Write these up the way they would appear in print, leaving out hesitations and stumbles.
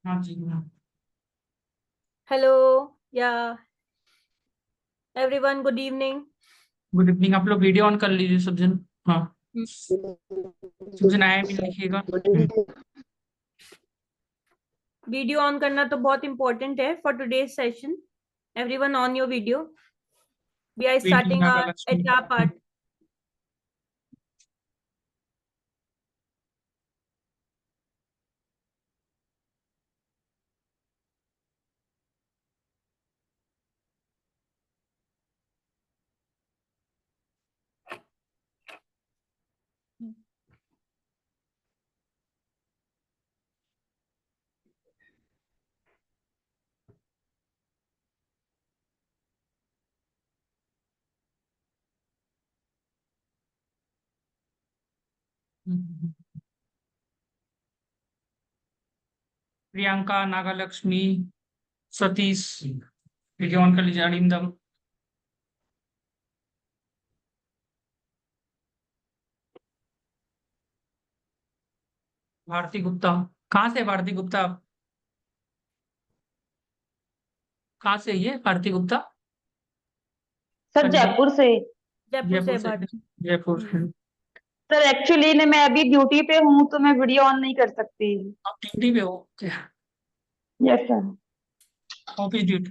हाँ जी मैम। Hello, yeah, everyone, good evening. Good evening. आप लोग वीडियो ऑन कर लीजिए सब जन। हाँ, सब जन आया भी लिखिएगा। Video on करना तो बहुत important है for today's session. Everyone on your video. We are painting starting Naga our Lakshmi. HR part. Priyanka, Naga Lakshmi, Satish, video on कर लीजिए। अरिंदम। भारती गुप्ता। कहाँ से है भारती गुप्ता? आप कहाँ से है भारती गुप्ता? सर पंजाब। जयपुर से। जयपुर जयपुर से से। बात। जयपुर से। सर एक्चुअली ने मैं अभी ड्यूटी पे हूँ तो मैं वीडियो ऑन नहीं कर सकती। आप ड्यूटी पे हो क्या? Yes sir. Office duty.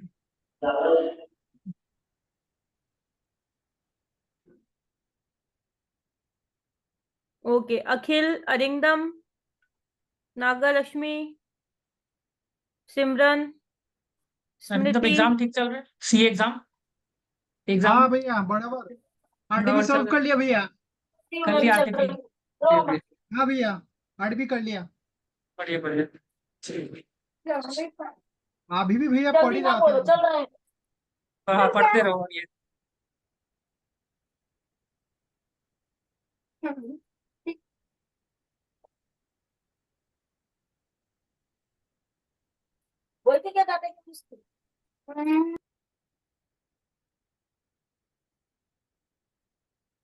Okay, अखिल, अरिंदम, नागालक्ष्मी, सिमरन, अरिंदम, स्मृति। एग्जाम ठीक चल रहा है? सी एग्जाम। एग्जाम हाँ भैया बराबर। आरडीबी बराबर चल सॉल्व रहा कर लिया भैया। है? कर लिया आरटीपी? हाँ भैया आरडीबी कर लिया। बढ़िया बढ़िया। अभी भी भैया पढ़ ही रहा था। हाँ, पढ़ते रहो ये। बोलते क्या दादा की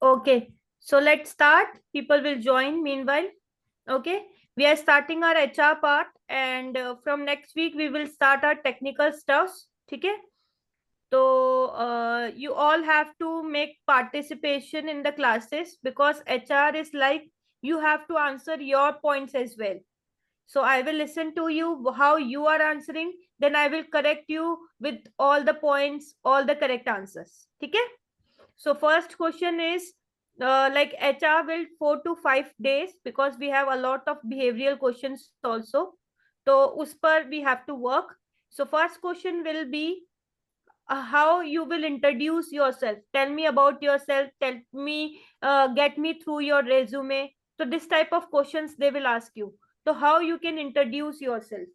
Okay, so let's start. People will join meanwhile. Okay, we are starting our HR part, and from next week we will start our technical stuffs. Okay, so you all have to make participation in the classes because HR is like you have to answer your points as well. So I will listen to you how you are answering, then I will correct you with all the points, all the correct answers. Okay. So first question is like HR will 4 to 5 days because we have a lot of behavioral questions also. So us par we have to work. So first question will be how you will introduce yourself. Tell me about yourself. Tell me, get me through your resume. So this type of questions they will ask you. So how you can introduce yourself.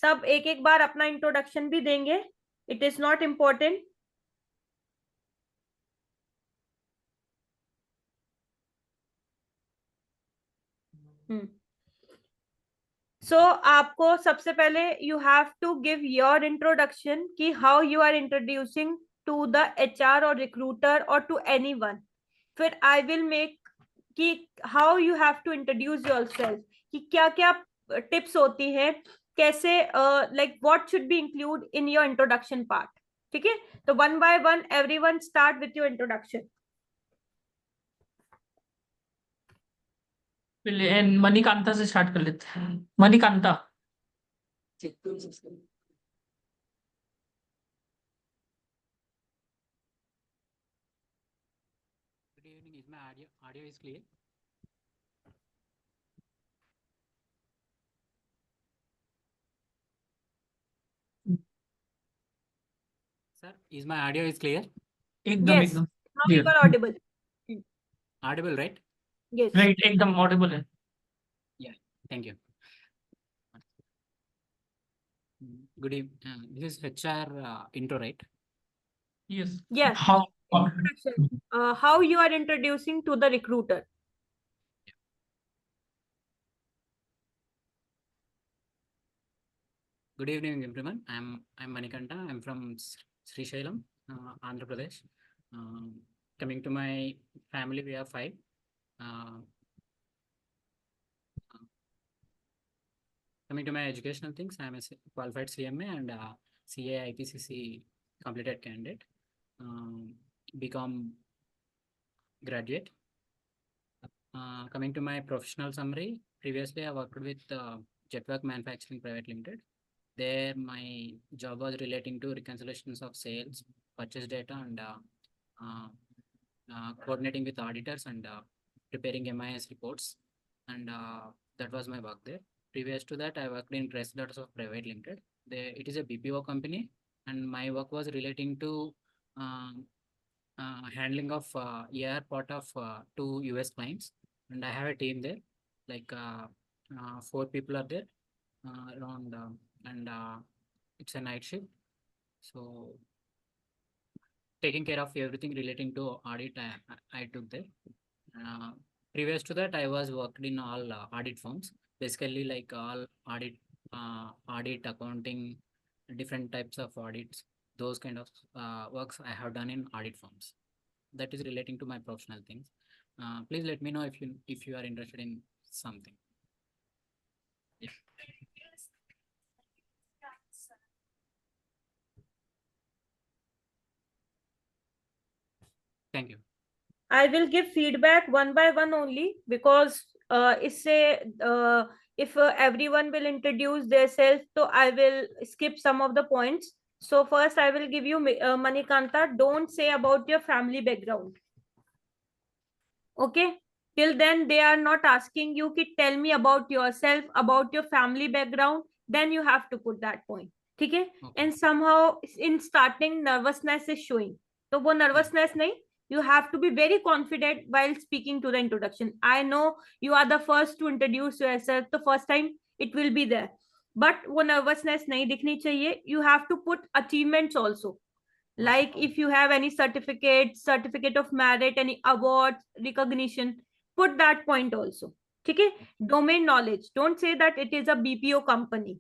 सब एक एक बार अपना introduction भी देंगे. It is not important. सो आपको सबसे पहले you have to give your introduction कि how you are introducing to the HR और रिक्रूटर और टू एनीवन. फिर आई विल मेक कि how you have to introduce yourself कि क्या क्या टिप्स होती है, कैसे like what should be include in your introduction part. ठीक है, तो one by one everyone start with your introduction. पहले मणिकांता से स्टार्ट कर लेते हैं। Manikanta. Good evening. Is my audio is clear? Sir, is my audio is clear? एकदम Yes, एकदम now you clear. are audible. Audible, right? Yes. Right, एकदम Audible है। Yeah. Thank you. Good evening. This is HR intro, right? Yes. Yes. How? Introduction. How you are introducing to the recruiter. Good evening, everyone. I'm Manikanta. I'm from Sri Shailam, Andhra Pradesh. Coming to my family, we have 5. Coming to my educational things, I am a qualified CMA and CA IPCC completed candidate, BCom graduate. Coming to my professional summary, previously I worked with Jetwork Manufacturing Private Limited. There my job was relating to reconciliations of sales, purchase data, and coordinating with auditors and preparing MIS reports, and that was my work there. Previous to that, I worked in Press Daughters of Private Limited. It is a BPO company, and my work was relating to handling of AR part of 2 US clients, and I have a team there, like 4 people are there around, and it's a night shift, so taking care of everything relating to audit, I took there. Previous to that, I was worked in all audit firms, basically like all audit, accounting, different types of audits, those kind of works I have done in audit firms. That is relating to my professional things. Please let me know if you are interested in something. Yeah. Thank you. I will give feedback one by one only, because if everyone will introduce themselves, so I will skip some of the points. So first I will give you Manikanta. Don't say about your family background. Okay, till then they are not asking you ki tell me about yourself, about your family background, then you have to put that point. Okay? And somehow in starting nervousness is showing, so wo nervousness nahi, you have to be very confident while speaking to the introduction. I know you are the first to introduce yourself, the first time it will be there, but wo nervousness nahi dikhni chahiye. You have to put achievements also, like if you have any certificate of merit, any awards, recognition, put that point also. Okay? Domain knowledge, don't say that it is a BPO company.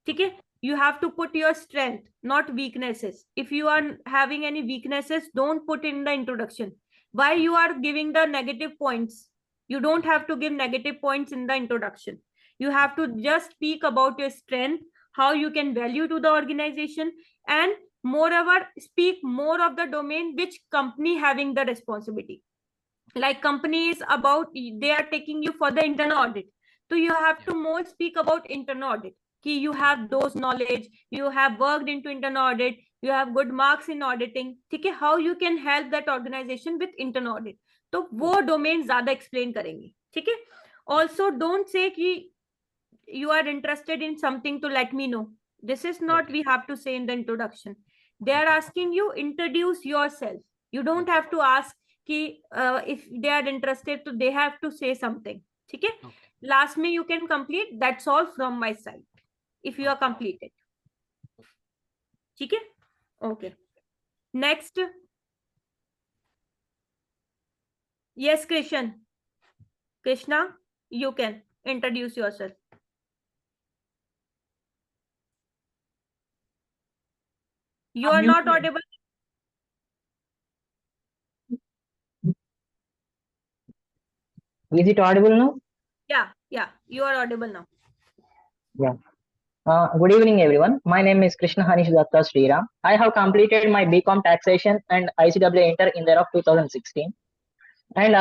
Okay? You have to put your strength, not weaknesses. If you are having any weaknesses, don't put in the introduction. Why you are giving the negative points? You don't have to give negative points in the introduction. You have to just speak about your strength, how you can value to the organization, and moreover speak more of the domain which company having the responsibility. Like company is about, they are taking you for the internal audit, so you have to more speak about internal audit. Ki you have those knowledge, you have worked into internal audit, you have good marks in auditing. ठीक है, how you can help that organization with internal audit, तो वो domain ज्यादा explain करेंगे. ठीक है? Also don't say कि you are interested in something to let me know. This is not we have to say in the introduction. They are asking you introduce yourself. You don't have to ask ki if they are interested, so they have to say something. Okay? Last me you can complete. That's all from my side. If you are completed. Okay? Okay. Next. Yes, Krishna, you can introduce yourself. You are not audible. Is it audible now? Yeah, you are audible now. Yeah. Good evening, everyone. My name is Krishna Hanish Datta Sriram. I have completed my BCom Taxation and ICWA Inter in the year of 2016, and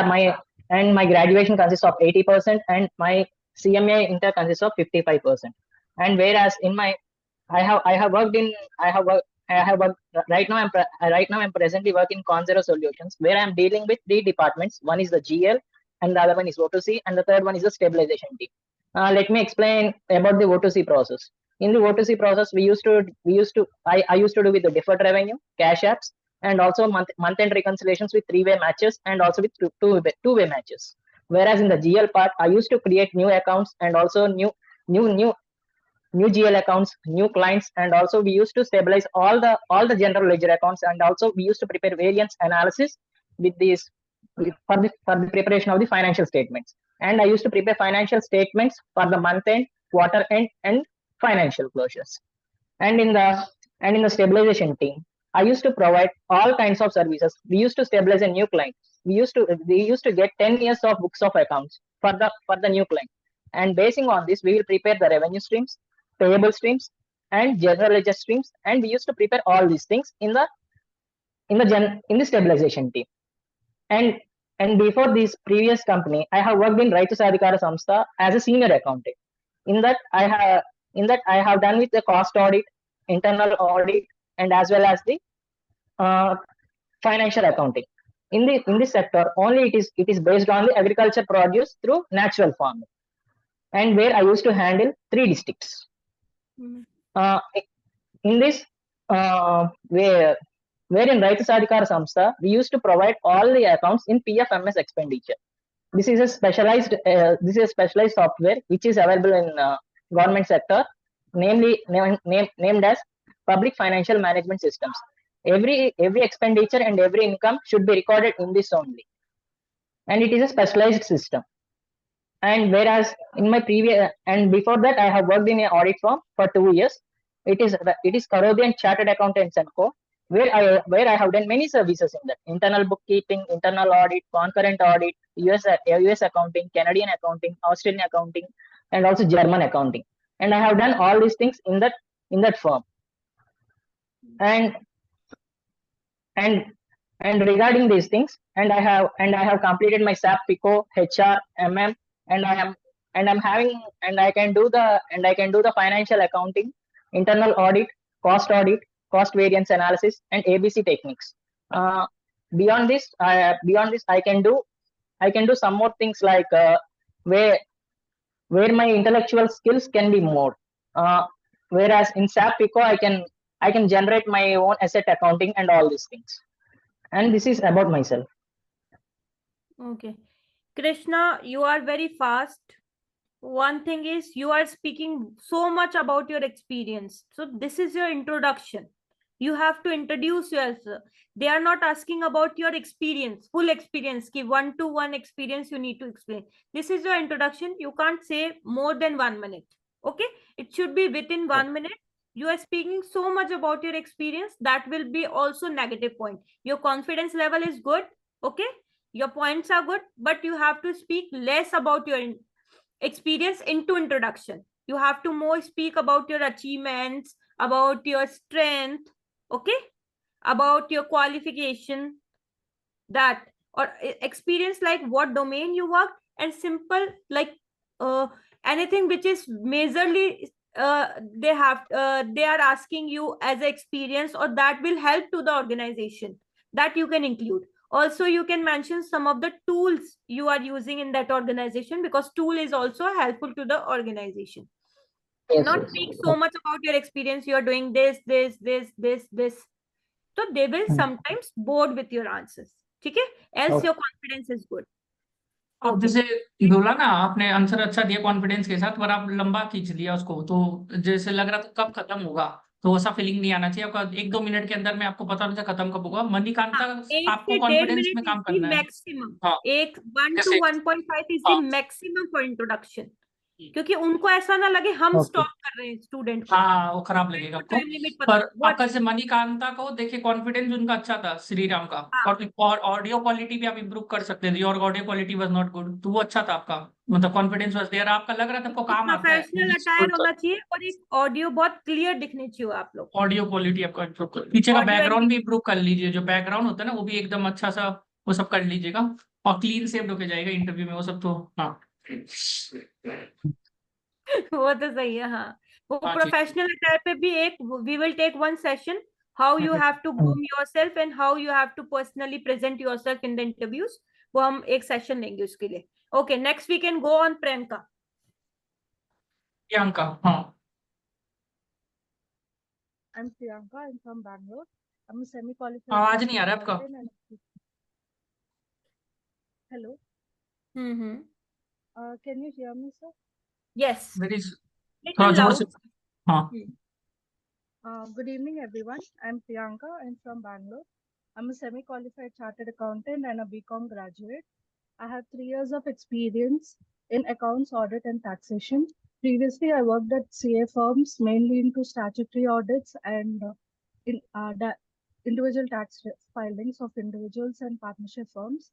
my graduation consists of 80%, and my CMA Inter consists of 55%. And whereas in my I have worked right now. I'm presently working in Conzero Solutions, where I'm dealing with 3 departments. One is the GL, and the other one is O2C, and the third one is the stabilization team. Let me explain about the O2C process. In the O2C process, I used to do with the deferred revenue, cash apps, and also month-end reconciliations with 3-way matches, and also with two-way matches. Whereas in the GL part, I used to create new accounts, and also new GL accounts, new clients, and also we used to stabilize all the general ledger accounts, and also we used to prepare variance analysis with these for the preparation of the financial statements. And I used to prepare financial statements for the month end, quarter end, and financial closures. And in the stabilization team, I used to provide all kinds of services. We used to stabilize a new client. We used to get 10 years of books of accounts for the new client. and basing on this, we will prepare the revenue streams, payable streams, and general ledger streams, and we used to prepare all these things in the stabilization team. And before this previous company, I have worked in Raitu Sadhikara Samstha as a senior accountant. In that I have done with the cost audit, internal audit, and as well as the financial accounting. In this sector, only it is based on the agriculture produce through natural farming, and where I used to handle 3 districts. Mhm. In this, where in Raitu Sadhikara Samstha, we used to provide all the accounts in PFMS expenditure. This is a specialized software which is available in government sector, namely named as Public Financial Management Systems. Every expenditure and every income should be recorded in this only, and it is a specialized system. And whereas in my previous and before that, I have worked in an audit firm for 2 years. It is Karodian Chartered Accountants and Co. Where I have done many services in that: internal bookkeeping, internal audit, concurrent audit, US accounting, Canadian accounting, Australian accounting, and also German accounting. And I have done all these things in that firm. And regarding these things, and I have completed my SAP, PICO, HR, MM, and I can do the financial accounting, internal audit, cost variance analysis, and ABC techniques. Beyond this, I can do some more things like where my intellectual skills can be more. Whereas in SAP, PICO, I can generate my own asset accounting and all these things. And this is about myself. Okay. Krishna, you are very fast. One thing is you are speaking so much about your experience. So this is your introduction. You have to introduce yourself. They are not asking about your experience, full experience. Ki 1-to-1 experience you need to explain. This is your introduction. You can't say more than 1 minute. Okay? It should be within 1 minute. You are speaking so much about your experience. That will be also negative point. Your confidence level is good. Okay? Your points are good, but you have to speak less about your experience into introduction. You have to more speak about your achievements, about your strength, okay, about your qualification, that, or experience like what domain you work, and simple like anything which is majorly they are asking you as experience, or that will help to the organization, that you can include. Also, you can mention some of the tools you are using in that organization, because tool is also helpful to the organization. Yes, Not yes. speak so much about your experience. You are doing this. So they will sometimes bored with your answers. ठीक है? Else Okay. your confidence is good. अब जैसे बोला ना आपने answer अच्छा दिया confidence के साथ, पर आप लंबा खींच लिया उसको, तो जैसे लग रहा था कब खत्म होगा, तो ऐसा फीलिंग नहीं आना चाहिए आपका। 1-2 मिनट के अंदर में आपको पता नहीं था खत्म कब होगा। मणिकांता, हाँ, 1 आपको से 1.5 कॉन्फिडेंस में मिनट काम is the करना है। maximum. हाँ, 1 to जैसे 1.5 is the हाँ maximum for introduction. क्योंकि उनको ऐसा ना लगे हम Okay. स्टॉप कर रहे हैं स्टूडेंट को। हाँ, वो खराब लगेगा आपको। टाइम लिमिट पता पर आपका जैसे मणिकांता को देखिए कॉन्फिडेंस उनका अच्छा था, श्रीराम का। हाँ। और ऑडियो क्वालिटी भी आप इंप्रूव कर सकते थे, और audio quality was not good, तो वो अच्छा था आपका, मतलब कॉन्फिडेंस वाज देयर, आपका लग रहा था आपको काम आता है। प्रोफेशनल अटायर होना चाहिए, और एक ऑडियो बहुत क्लियर दिखनी चाहिए आप लोग। ऑडियो क्वालिटी आपका इंप्रूव कर, पीछे का Audio बैकग्राउंड and- भी इंप्रूव कर लीजिए, जो बैकग्राउंड होता है ना वो भी एकदम अच्छा सा वो सब कर लीजिएगा, और क्लीन सेव्ड होके जाएगा इंटरव्यू में वो सब। तो हाँ वो तो सही है। हाँ, वो हाँ जी। प्रोफेशनल अटायर पे भी एक we will take 1 session, how you have to groom yourself and how you have to personally present yourself in the interviews, वो हम एक सेशन लेंगे उसके लिए। Okay, next we can go on Priyanka. Priyanka, हाँ I'm Priyanka. I'm from Bangalore. I'm a semi-qualified. आवाज नहीं आ रहा है आपका। Hello. Hmm. Can you hear me, sir? Yes, मेरी थोड़ा जोर से, हाँ Good evening, everyone. I'm Priyanka. I'm from Bangalore. I'm a semi-qualified chartered accountant and a BCom graduate. I have 3 years of experience in accounts, audit, and taxation. Previously, I worked at CA firms, mainly into statutory audits and in individual tax filings of individuals and partnership firms.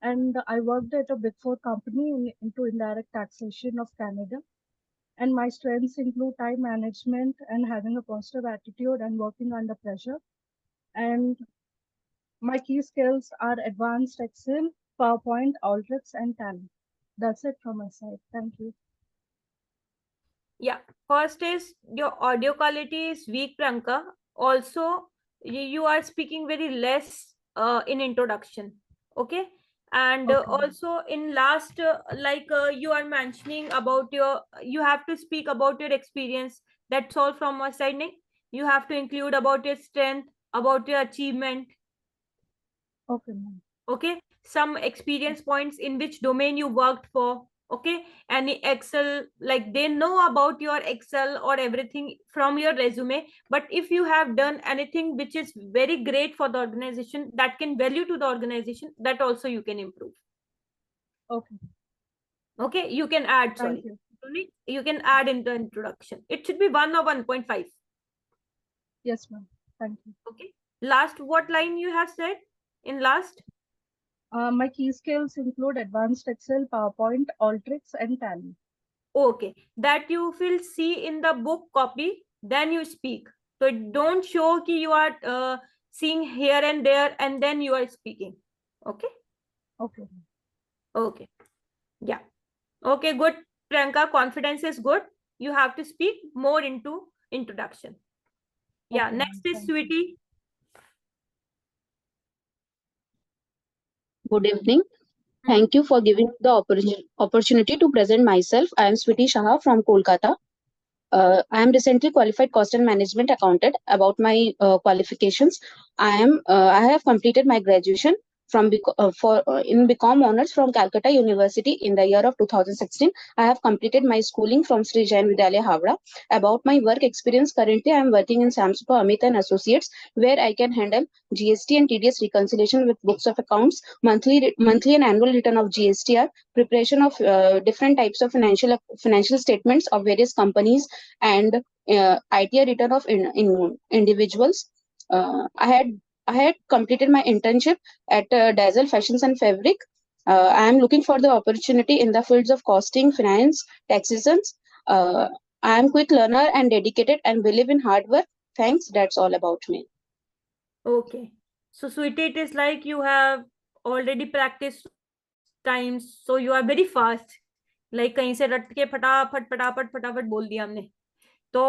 and I worked at a Big Four company into indirect taxation of Canada. And my strengths include time management and having a positive attitude and working under pressure. And my key skills are advanced Excel, PowerPoint, Alteryx, and Tally. That's it from my side. Thank you. Yeah, first is your audio quality is weak, Priyanka. Also, you are speaking very less in introduction. Okay, and Okay. also in last, you are mentioning about you have to speak about your experience. That's all from my side. Nick. You have to include about your strength, about your achievement. Okay, ma'am. Okay, some experience points in which domain you worked for. Okay, any Excel, like they know about your Excel or everything from your resume, but if you have done anything which is very great for the organization, that can value to the organization, that also you can improve. Okay. Okay, you can add, Thank sorry, you. you can add in the introduction. It should be 1 or 1.5. Yes, ma'am. Thank you. Okay, last, what line you have said in last? My key skills include advanced Excel, PowerPoint, Alteryx, and Tally. Okay, that you will see in the book copy, then you speak. So don't show ki you are seeing here and there and then you are speaking. Okay. Okay. Okay, yeah, okay, good. Priyanka, confidence is good. You have to speak more into introduction. Yeah, Okay, next ma'am. is Thank you. Sweetie. Good evening. Thank you for giving the opportunity to present myself. I am Switi Shah from Kolkata. I am recently qualified cost and management accountant. About my qualifications, I have completed my graduation from in BCom honors from Calcutta University in the year of 2016. I have completed my schooling from Sri Jain Vidyalaya, Havra. About my work experience, currently I am working in Samsco Amit and Associates, where I can handle GST and TDS reconciliation with books of accounts, monthly and annual return of GSTR, preparation of different types of financial statements of various companies, and ITR return of individuals. I had completed my internship at Dazzle Fashions and Fabric. I am looking for the opportunity in the fields of costing, finance, taxations. I am quick learner and dedicated and believe in hard work. Thanks. That's all about me. Okay, so Sweetie, it is like you have already practiced times, so you are very fast. Like कहीं से रट के फटाफट फटाफट फटाफट बोल दिया हमने, तो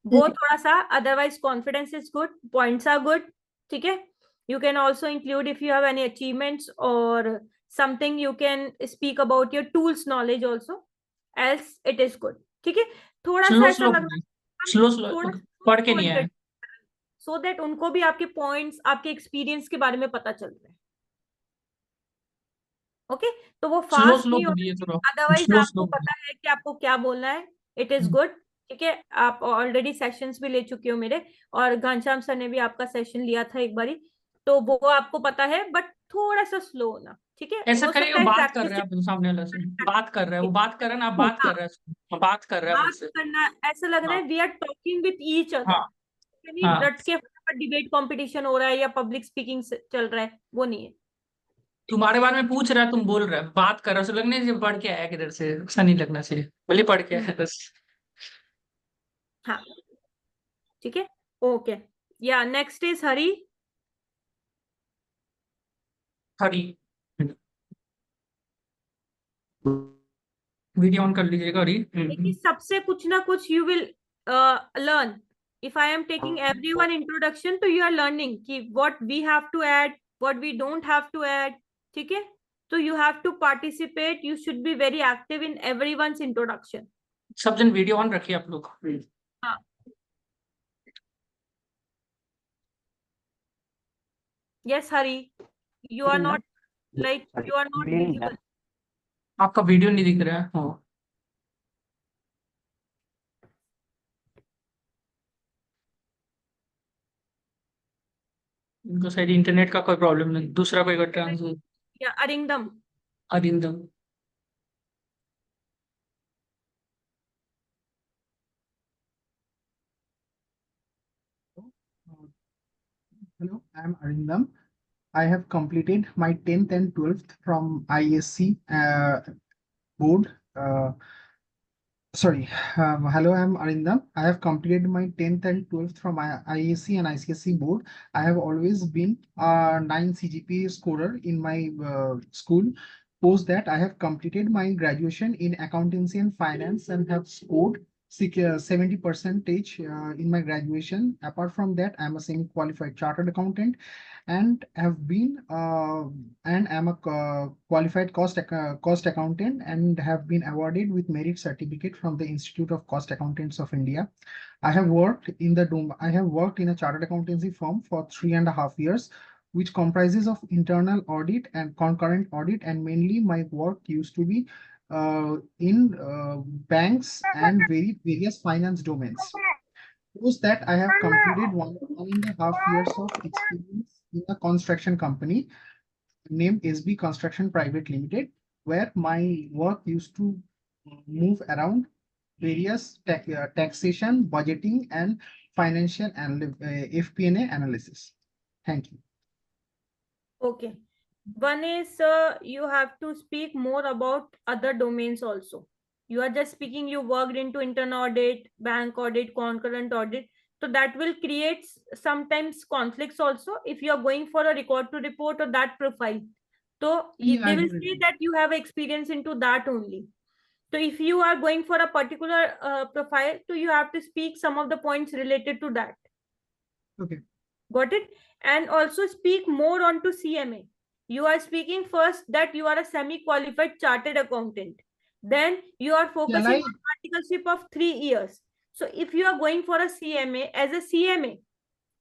वो थोड़ा सा, otherwise confidence is good, points are good. ठीक है, you can also include if you have any achievements or something, you can speak about your tools knowledge also, else it is good. ठीक है, थोड़ा सा स्लो ऐसा slow लग रहा है स्लो स्लो थोड़ा पढ़ के नहीं आए. सो दैट उनको भी आपके पॉइंट्स, आपके एक्सपीरियंस के बारे में पता चल रहा है. ओके, तो वो स्लो फास्ट स्लो नहीं होना बोलिए चाहिए, थोड़ा. अदरवाइज स्लो आपको स्लो पता है कि आपको क्या बोलना है. It is good. ठीक है, आप ऑलरेडी सेशंस भी ले चुके हो मेरे, और घनश्याम सर ने भी आपका सेशन लिया था एक बारी, तो वो आपको पता है, बट थोड़ा सा स्लो होना. ठीक है, ऐसा हो करिएगा, सकता है बात कर प्रैक्टिस रहे हैं आप सामने वाला से, बात कर रहे हैं, वो बात कर रहे हैं ना, आप बात कर रहे हैं, बात कर रहे हैं बात मुझसे. करना, ऐसा लग रहा है we are talking with each other. हाँ नहीं हाँ, रट के डिबेट कंपटीशन हो रहा है या पब्लिक स्पीकिंग चल रहा है, वो नहीं है. तुम्हारे बारे में पूछ रहा है, तुम बोल रहे हो, बात कर रहे हो, लगने से पढ़ के आया किधर से, ऐसा नहीं लगना चाहिए, बोलिए पढ़ के आया बस. हाँ, ठीक है, okay. Yeah next is Hari. Hari, video on कर लीजिएगा हरी. देखिए, सबसे कुछ ना कुछ you will learn. If I am taking everyone introduction, तो यू आर लर्निंग कि what we have to add, what we don't have to add. ठीक है, तो you have to participate, you should be very active in everyone's introduction. सब जन video on रखिए आप लोग. हाँ, yes Hari, you are not, like you are not visible. आपका वीडियो नहीं दिख रहा है. हाँ, इनको शायद इंटरनेट का कोई प्रॉब्लम नहीं, दूसरा कोई ट्रांसफर. या Arindam. Arindam. Hello, I am Arindam. I have completed my 10th and 12th from ISC board. Hello, I'm Arindam. I have completed my 10th and 12th from IAC and ICSE board. I have always been a 9 CGPA scorer in my school. Post that, I have completed my graduation in accountancy and finance and have scored 70% in my graduation. Apart from that, I'm a semi-qualified chartered accountant and have been and am a qualified cost accountant and have been awarded with merit certificate from the Institute of Cost Accountants of India. I have worked in a chartered accountancy firm for 3.5 years, which comprises of internal audit and concurrent audit, and mainly my work used to be in banks and various finance domains. Post that, I have completed 1.5 years of experience in a construction company named SB Construction Private Limited, where my work used to move around various taxation, budgeting, and financial FP&A analysis. Thank you. Okay. One is you have to speak more about other domains also. You are just speaking, you worked into internal audit, bank audit, concurrent audit. So that will create sometimes conflicts also if you are going for a record to report or that profile. So Yeah, they I will got it. say that you have experience into that only. So if you are going for a particular profile, so you have to speak some of the points related to that. Okay. Got it? And also speak more onto CMA. You are speaking first that you are a semi-qualified chartered accountant. Then you are focusing on articleship of 3 years. So if you are going for a CMA, as a CMA,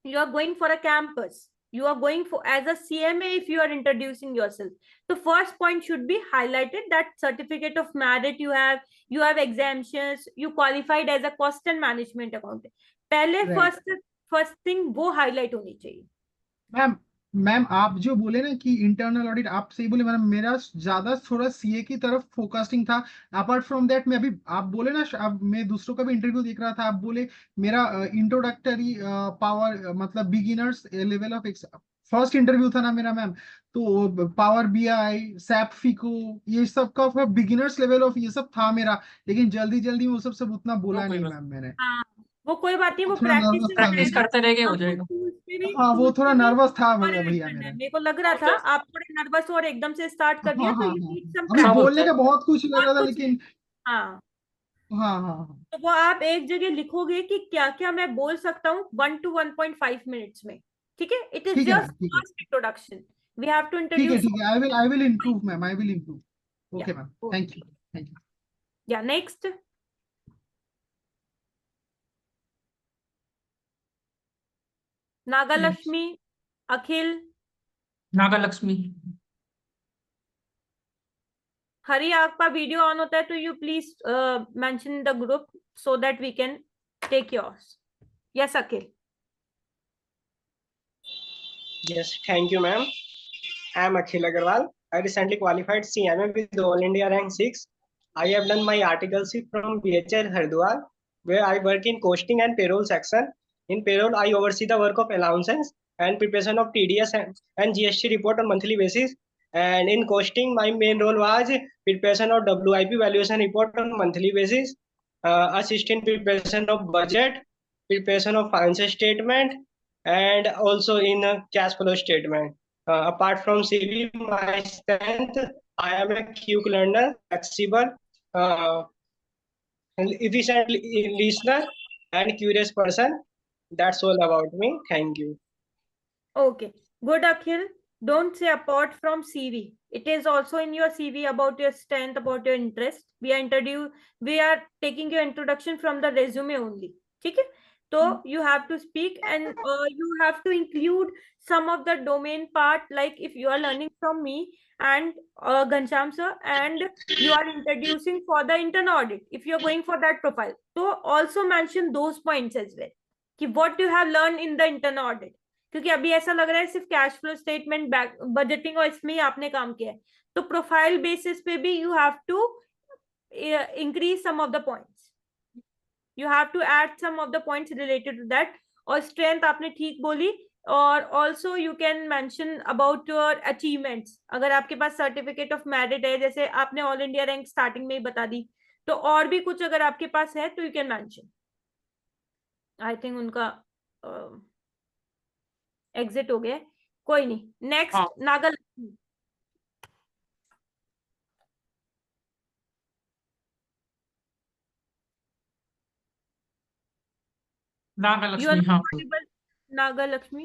you are going for a campus. You are going for as a CMA if you are introducing yourself. The first point should be highlighted that certificate of merit you have exemptions, you qualified as a cost and management accountant. पहले Right. First thing वो highlight होनी चाहिए. Ma'am आप जो बोले ना कि internal audit, आप सही बोले मैम, मेरा ज्यादा थोड़ा सीए की तरफ फोकसिंग था. अपार्ट फ्रॉम दैट मैं अभी, आप बोले ना, अब मैं दूसरों का भी इंटरव्यू देख रहा था, आप बोले मेरा इंट्रोडक्टरी पावर मतलब beginners level of first interview था ना मेरा मैम, तो पावर बीआई, सैप फिको, ये सब का बिगिनर्स लेवल ऑफ ये सब था मेरा, लेकिन जल्दी जल्दी वो सब उतना बोला नहीं मैम मैंने. हाँ, वो कोई बात नहीं, वो थोड़ा नर्वस था प्रैक्टिस मैं. करते रहेंगे हो जाएगा. हाँ, वो थोड़ा नर्वस था भैया मेरा. मेरे को लग रहा था आप थोड़े नर्वस और एकदम से स्टार्ट कर दिया, हाँ तो हाँ यू हाँ, नीड सम अभी सब बोलने होता का है. बहुत कुछ लग रहा था, कुछ लेकिन हाँ, हाँ हाँ हाँ, तो वो आप एक जगह लिखोगे कि क्या क्या मैं बोल सकता हूँ 1 to 1.5 मिनट्स में. ठीक है, इट इज ठीक है जस्ट मैम, ठीक है, first introduction. We have to ठीक है, इंट्रोड्यूस. ठीक है. I will improve ma'am, I will improve. Okay ma'am, thank you, thank you. Yeah next. Nagalakshmi, Akhil, Nagalakshmi. Hari, आपका वीडियो ऑन होता है तो you please mention in the group so that we can take yours. Yes, Akhil. Yes, thank you, ma'am. I am Akhil Agarwal. I recently qualified CMA with All India Rank 6. I have done my articleship from BHL Haridwar, where I work in costing and payroll section. In payroll, I oversee the work of allowances and preparation of TDS and GST report on monthly basis. And in costing, my main role was preparation of WIP valuation report on monthly basis, assisting preparation of budget, preparation of financial statement, and also in a cash flow statement. Apart from CV, my strength, I am a quick learner, flexible, efficient listener, and curious person. That's all about me. Thank you. Okay, good, Akhil. Don't say apart from CV. It is also in your CV about your strength, about your interest. We are taking your introduction from the resume only. Okay? So you have to speak, and you have to include some of the domain part, like if you are learning from me and Ghanshyam sir, and you are introducing for the internal audit, if you are going for that profile, so also mention those points as well. What you have learned in the internal audit. क्योंकि अभी ऐसा लग रहा है सिर्फ cash flow statement, budgeting और इसमें ही आपने काम किया है, तो प्रोफाइल बेसिस पे भी you have to increase some of the points. You have to add some of the points related to that. और स्ट्रेंथ आपने ठीक बोली और also you can mention about your achievements. अगर आपके पास सर्टिफिकेट ऑफ मेरिट है, जैसे आपने ऑल इंडिया रैंक स्टार्टिंग में ही बता दी, तो और भी कुछ अगर आपके पास है तो you can mention. I think उनका एग्जिट हो गया है। कोई नहीं, हाँ। Next Nagal. You are Nagalakshmi, हाँ। नागलक्ष्मी।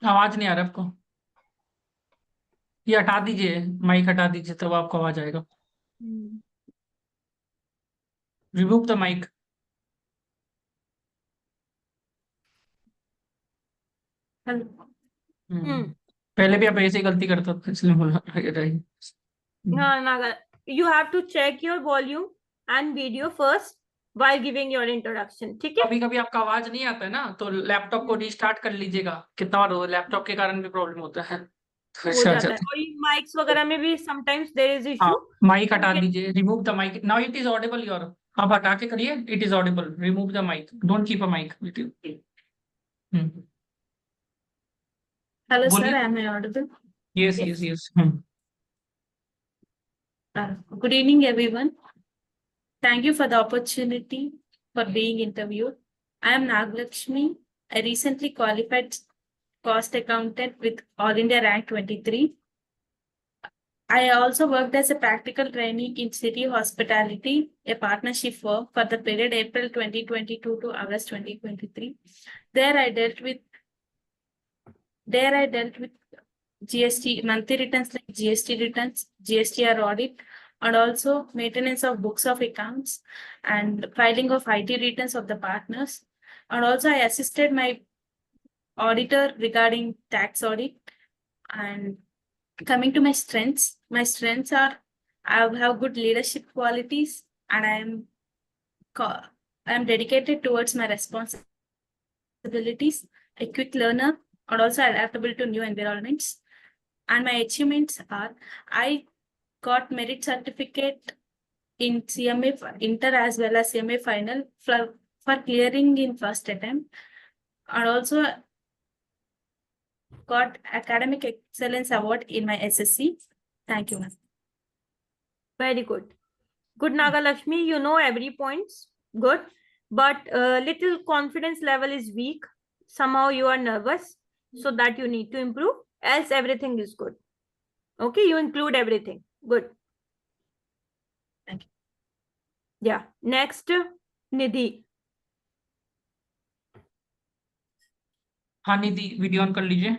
आवाज नहीं आ रहा आपको? ये हटा दीजिए, माइक हटा दीजिए, तब आपको आवाज आएगा। Remove the mic. पहले भी आप ऐसे ही गलती करते थे, इसलिए बोला। हाँ Nagal, you have to check your volume and video first while giving your introduction, ठीक है? कभी कभी आपका आवाज नहीं आता है ना, तो लैपटॉप को रिस्टार्ट कर लीजिएगा। कितना बार लैपटॉप के कारण भी प्रॉब्लम होता है, तो हो ऐसे आ जाता है, जाता और माइक्स वगैरह में भी समटाइम्स देयर इज है। हाँ, इशू। माइक हटा दीजिए, remove the mic. Now it is audible your. आप हटा के करिए, it is audible. Remove the mic, don't keep a mic with you. Hello, sir. बोलिए। Am I audible? Yes yes yes. Good evening, everyone. Thank you for the opportunity for being interviewed. I am Naglakshmi. I recently qualified cost accountant with All India Rank 23. I also worked as a practical trainee in City Hospitality, a partnership firm, for the period April 2022 to August 2023. There I dealt with GST monthly returns like GST returns, GSTR audit, and also maintenance of books of accounts and filing of IT returns of the partners. And also I assisted my auditor regarding tax audit. And coming to my strengths are I have good leadership qualities, and I am dedicated towards my responsibilities, a quick learner, and also adaptable to new environments. And my achievements are I got merit certificate in CMA Inter as well as CMA final for clearing in first attempt, and also got academic excellence award in my SSC. Thank you, ma'am. Very good. Good, Nagalakshmi, you know every points. Good. But little confidence level is weak. Somehow you are nervous. So that you need to improve. Else everything is good. Okay, you include everything. Good. Thank you. Yeah. Next, Nidhi. हाँ निधि, video on कर लीजिए।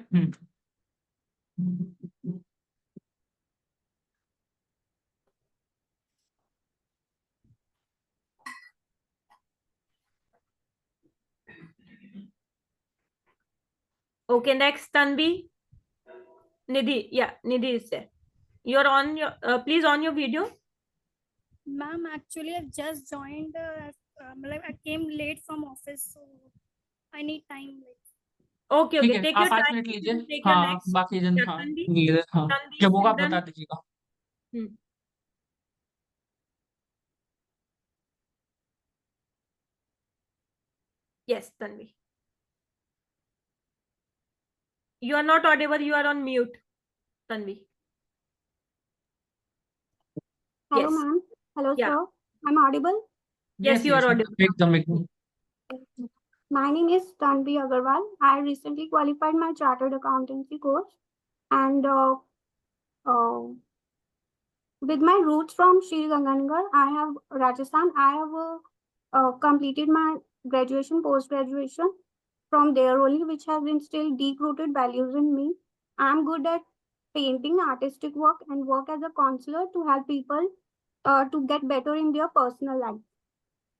Okay, next, Tanvi. Nidhi, yeah, Nidhi is there. You're on your, please on your video. Ma'am, actually, I've just joined. I came late from office, so I need time. Okay, ठीक okay. है, Take आप your 5 time. Minute लीजिए। Take your हाँ, next. बाकी जन, Yeah, हाँ Tanvi. हाँ, Tanvi, जब होगा आप Simran. बता दीजिएगा। Yes, Tanvi. You are not audible. You are on mute, Tanvi. Hello, Yes. ma'am. Hello, Yeah. sir. I'm audible? Yes, you are audible. एकदम। My name is Tanvi Agarwal. I recently qualified my chartered accountancy course, and with my roots from Shri Ganganagar, I have Rajasthan. I have completed my graduation, post-graduation from there only, which has instilled deep-rooted values in me. I'm good at painting, artistic work, and work as a counselor to help people to get better in their personal life.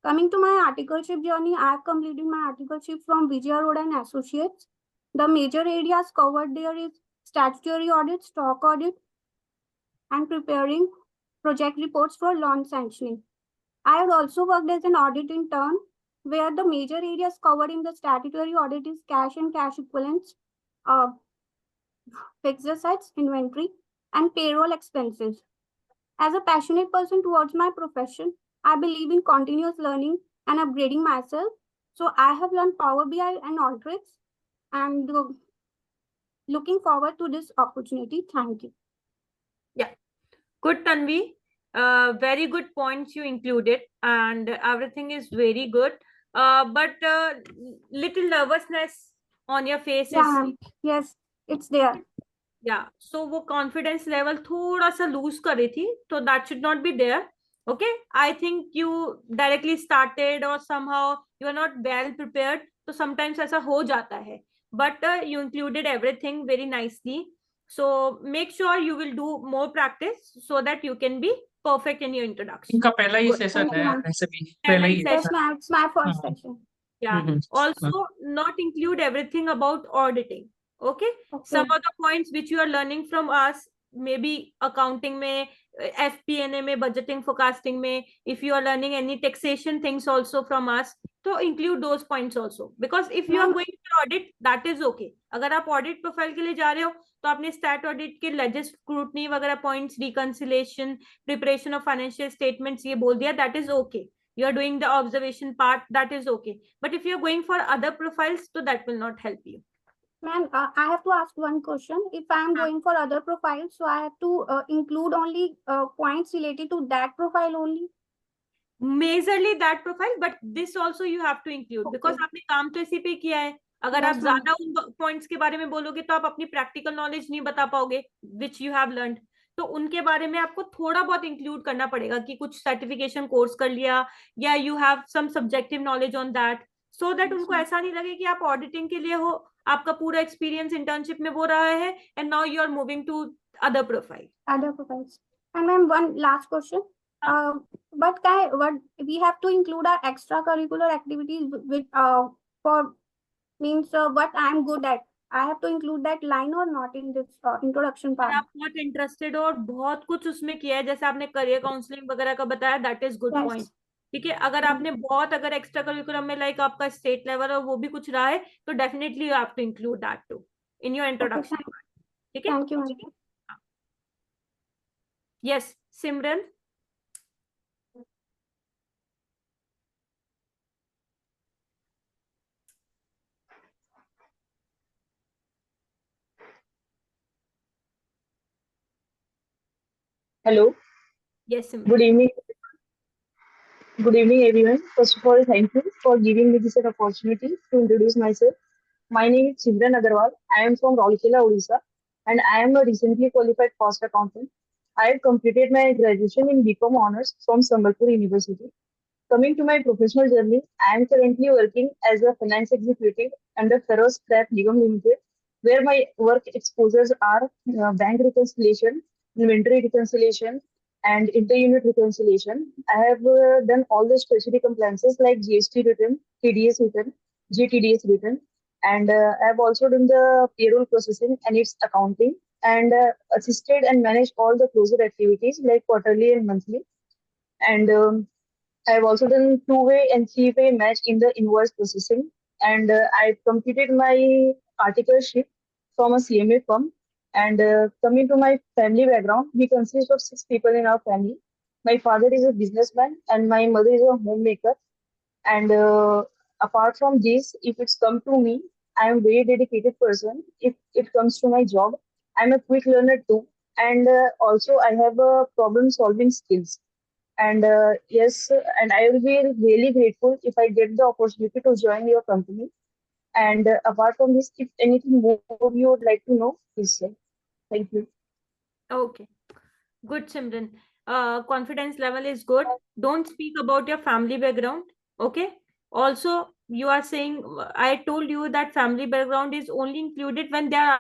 Coming to my articleship journey, I have completed my articleship from Vijaya Road and Associates. The major areas covered there is statutory audit, stock audit, and preparing project reports for loan sanctioning. I have also worked as an audit intern, where the major areas covered in the statutory audit is cash and cash equivalents, fixed assets, inventory, and payroll expenses. As a passionate person towards my profession, I believe in continuous learning and upgrading myself. So I have learned Power BI and Alteryx, and looking forward to this opportunity. Thank you. Good, Tanvi. Very good points you included, and everything is very good. But little nervousness on your face Yeah, is ma'am. Yes, it's there. yeah. So वो confidence level थोड़ा सा lose कर रही थी, so that should not be there. Okay, I think you directly started or somehow you are not well prepared. So sometimes ऐसा हो जाता है. But you included everything very nicely. So make sure you will do more practice so that you can be perfect in your introduction. इनका पहला ही Good. Session Thank you, है ma'am. वैसे भी पहला ही है Yes, ma'am. It's my first हाँ session. Yeah. हाँ Also, not include everything about auditing. Okay. Some Okay. of the points which you are learning from us, maybe accounting में, FP&A में, budgeting, forecasting में, if you are learning any taxation things also from us, तो include those points also. Because if you are Ma'am. going for audit, that is okay. अगर आप audit profile के लिए जा रहे हो, तो आपने stat audit के ledger scrutiny वगैरह points, reconciliation, preparation of financial statements ये बोल दिया, that is okay. You are doing the observation part, that is okay. But if you're going for other profiles, so that will not help you. Ma'am, I have to ask one question. If I am going for other profiles, so I have to include only points related to that profile only. Majorly that profile, but this also you have to include because आपने काम तो इसी पे किया है. अगर आप ज्यादा उन points के बारे में बोलोगे तो आप अपनी practical knowledge नहीं बता पाओगे, which you have learned. तो उनके बारे में आपको थोड़ा बहुत इंक्लूड करना पड़ेगा कि कुछ सर्टिफिकेशन कोर्स कर लिया या you have some subjective knowledge on that, so that उनको ऐसा नहीं लगे कि आप ऑडिटिंग के लिए हो, आपका पूरा एक्सपीरियंस इंटर्नशिप में वो रहा है and now you are moving to other profile. Other profiles. And ma'am, one last question. What we have to include our extracurricular activities with for means what I'm good at. I have to include that line or not in this introduction part. आप बहुत interested हो और बहुत कुछ उसमें किया है, जैसे आपने करियर काउंसलिंग वगैरह का बताया, दैट इज गुड पॉइंट. ठीक है, अगर आपने बहुत अगर एक्स्ट्रा करिकुलम में लाइक आपका स्टेट लेवल और वो भी कुछ रहा है तो definitely you have to include that too in your introduction. ठीक है, thank you. Yes Simran. Hello. Yes, Simran. Good evening. Good evening, everyone. First of all, thank you for giving me this opportunity to introduce myself. My name is Simran Agarwal. I am from Rourkela, Odisha, and I am a recently qualified cost accountant. I have completed my graduation in BCom Honors from Sambalpur University. Coming to my professional journey, I am currently working as a finance executive under Feroz Scrap Nigam Limited, where my work exposures are bank reconciliation, inventory reconciliation, and inter-unit reconciliation. I have done all the statutory compliances like GST return, TDS return, GTDS return, and I have also done the payroll processing and its accounting, and assisted and managed all the closure activities like quarterly and monthly. And I have also done two-way and three-way match in the invoice processing, and I completed my articleship from a CMA firm. And coming to my family background, we consist of 6 people in our family. My father is a businessman and my mother is a homemaker. And apart from this, if it's come to me, I am a very dedicated person. If it comes to my job, I'm a quick learner too. And also I have a problem solving skills. And yes, and I will be really grateful if I get the opportunity to join your company. And apart from this, if anything more you would like to know, please say. Thank you. Okay, good, Simran. Confidence level is good. Don't speak about your family background. Okay. Also, you are saying, I told you that family background is only included when they are